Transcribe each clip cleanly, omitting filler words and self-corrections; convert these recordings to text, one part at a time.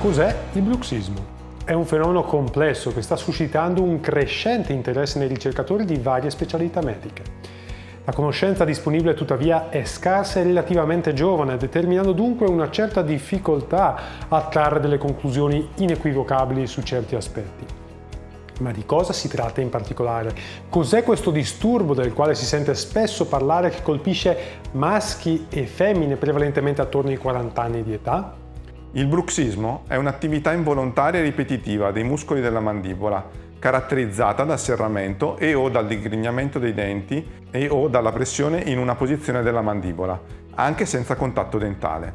Cos'è il bruxismo? È un fenomeno complesso che sta suscitando un crescente interesse nei ricercatori di varie specialità mediche. La conoscenza disponibile tuttavia è scarsa e relativamente giovane, determinando dunque una certa difficoltà a trarre delle conclusioni inequivocabili su certi aspetti. Ma di cosa si tratta in particolare? Cos'è questo disturbo del quale si sente spesso parlare che colpisce maschi e femmine prevalentemente attorno ai 40 anni di età? Il bruxismo è un'attività involontaria e ripetitiva dei muscoli della mandibola, caratterizzata dal serramento e o dal digrignamento dei denti e o dalla pressione in una posizione della mandibola, anche senza contatto dentale.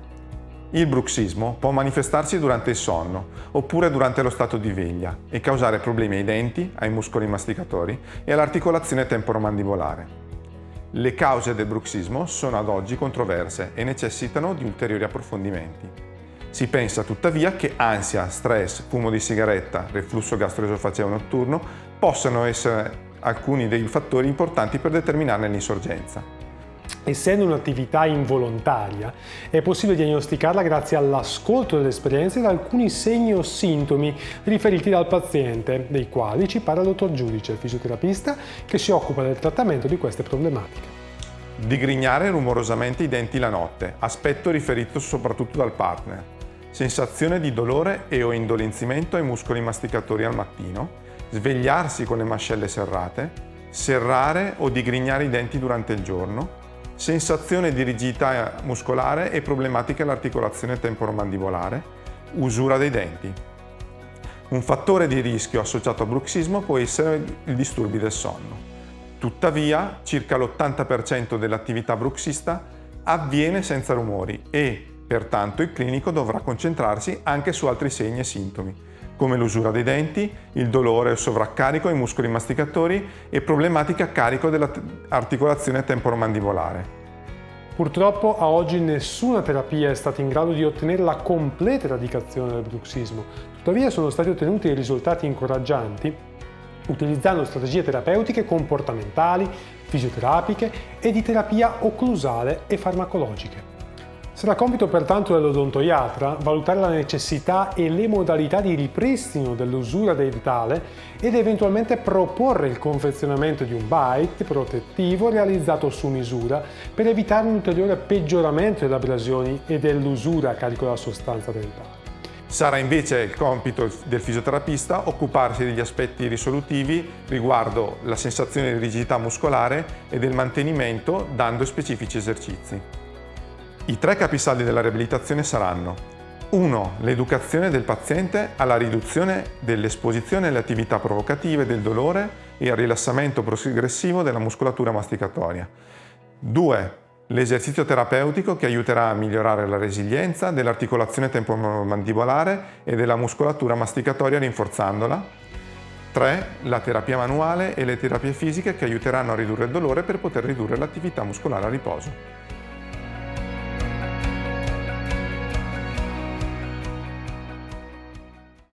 Il bruxismo può manifestarsi durante il sonno oppure durante lo stato di veglia e causare problemi ai denti, ai muscoli masticatori e all'articolazione temporomandibolare. Le cause del bruxismo sono ad oggi controverse e necessitano di ulteriori approfondimenti. Si pensa tuttavia che ansia, stress, fumo di sigaretta, reflusso gastroesofageo notturno possano essere alcuni dei fattori importanti per determinarne l'insorgenza. Essendo un'attività involontaria, è possibile diagnosticarla grazie all'ascolto delle esperienze da alcuni segni o sintomi riferiti dal paziente, dei quali ci parla il dottor Giudice, fisioterapista che si occupa del trattamento di queste problematiche. Digrignare rumorosamente i denti la notte, aspetto riferito soprattutto dal partner. Sensazione di dolore e o indolenzimento ai muscoli masticatori al mattino, svegliarsi con le mascelle serrate, serrare o digrignare i denti durante il giorno, sensazione di rigidità muscolare e problematiche all'articolazione temporomandibolare, usura dei denti. Un fattore di rischio associato a bruxismo può essere i disturbi del sonno. Tuttavia, circa l'80% dell'attività bruxista avviene senza rumori e, pertanto, il clinico dovrà concentrarsi anche su altri segni e sintomi, come l'usura dei denti, il dolore o sovraccarico ai muscoli masticatori e problematiche a carico dell'articolazione temporomandibolare. Purtroppo a oggi nessuna terapia è stata in grado di ottenere la completa eradicazione del bruxismo, tuttavia sono stati ottenuti risultati incoraggianti utilizzando strategie terapeutiche comportamentali, fisioterapiche e di terapia occlusale e farmacologiche. Sarà compito pertanto dell'odontoiatra valutare la necessità e le modalità di ripristino dell'usura dentale ed eventualmente proporre il confezionamento di un bite protettivo realizzato su misura per evitare un ulteriore peggioramento delle abrasioni e dell'usura a carico della sostanza dentale. Sarà invece il compito del fisioterapista occuparsi degli aspetti risolutivi riguardo la sensazione di rigidità muscolare e del mantenimento dando specifici esercizi. I 3 capisaldi della riabilitazione saranno: 1. L'educazione del paziente alla riduzione dell'esposizione alle attività provocative del dolore e al rilassamento progressivo della muscolatura masticatoria. 2. L'esercizio terapeutico che aiuterà a migliorare la resilienza dell'articolazione temporomandibolare e della muscolatura masticatoria rinforzandola. 3. La terapia manuale e le terapie fisiche che aiuteranno a ridurre il dolore per poter ridurre l'attività muscolare a riposo.